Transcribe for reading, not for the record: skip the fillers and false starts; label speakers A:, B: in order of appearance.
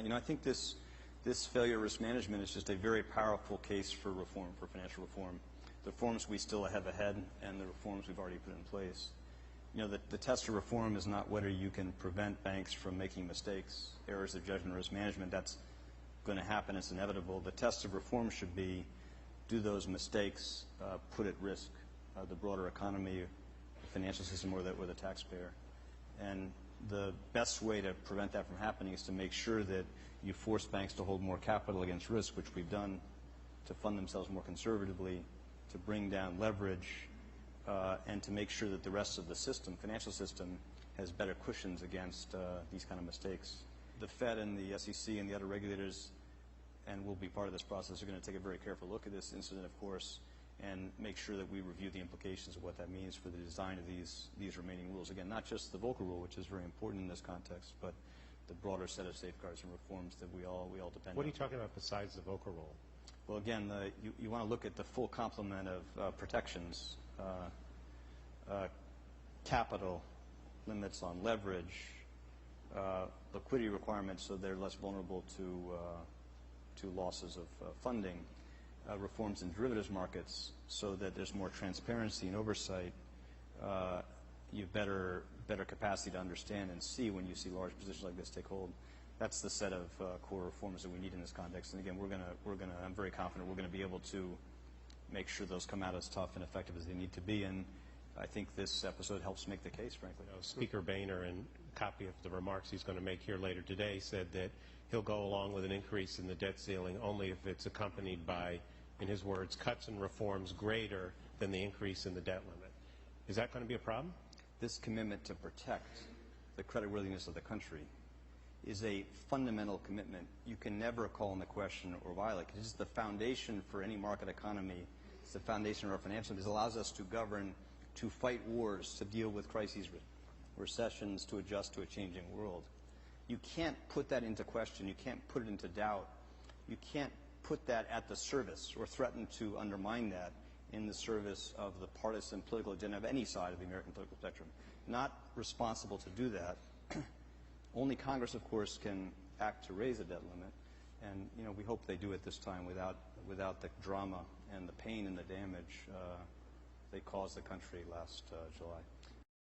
A: I think this failure of risk management is just a very powerful case for reform, for financial reform. The reforms we still have ahead and the reforms we've already put in place. The test of reform is not whether you can prevent banks from making mistakes, errors of judgment, risk management. That's going to happen. It's inevitable. The test of reform should be, do those mistakes put at risk the broader economy, the financial system, or the taxpayer? And the best way to prevent that from happening is to make sure that you force banks to hold more capital against risk, which we've done, to fund themselves more conservatively, to bring down leverage, and to make sure that the rest of the system, financial system, has better cushions against these kind of mistakes. The Fed and the SEC and the other regulators, and will be part of this process, are going to take a very careful look at this incident, of course, and make sure that we review the implications of what that means for the design of these remaining rules. Again, not just the Volcker Rule, which is very important in this context, but the broader set of safeguards and reforms that we all depend on.
B: What are you talking about besides the Volcker Rule?
A: Well, again, you want to look at the full complement of protections, capital, limits on leverage, liquidity requirements so they're less vulnerable to losses of funding, reforms in derivatives markets so that there's more transparency and oversight. You have better capacity to understand and see when you see large positions like this take hold. That's the set of core reforms that we need in this context. And again, I'm very confident we're going to be able to make sure those come out as tough and effective as they need to be. And I think this episode helps make the case, frankly.
B: Speaker Boehner, in a copy of the remarks he's going to make here later today, said that he'll go along with an increase in the debt ceiling only if it's accompanied by, in his words, cuts and reforms greater than the increase in the debt limit. Is that going to be a problem?
A: This commitment to protect the creditworthiness of the country is a fundamental commitment you can never call into question or violate. It's the foundation for any market economy. It's the foundation of our financial. This allows us to govern, to fight wars, to deal with crises, recessions, to adjust to a changing world. You can't put that into question. You can't put it into doubt. You can't put that at the service or threaten to undermine that in the service of the partisan political agenda of any side of the American political spectrum. Not responsible to do that. Only Congress, of course, can act to raise the debt limit, and we hope they do it this time without the drama and the pain and the damage they caused the country last July.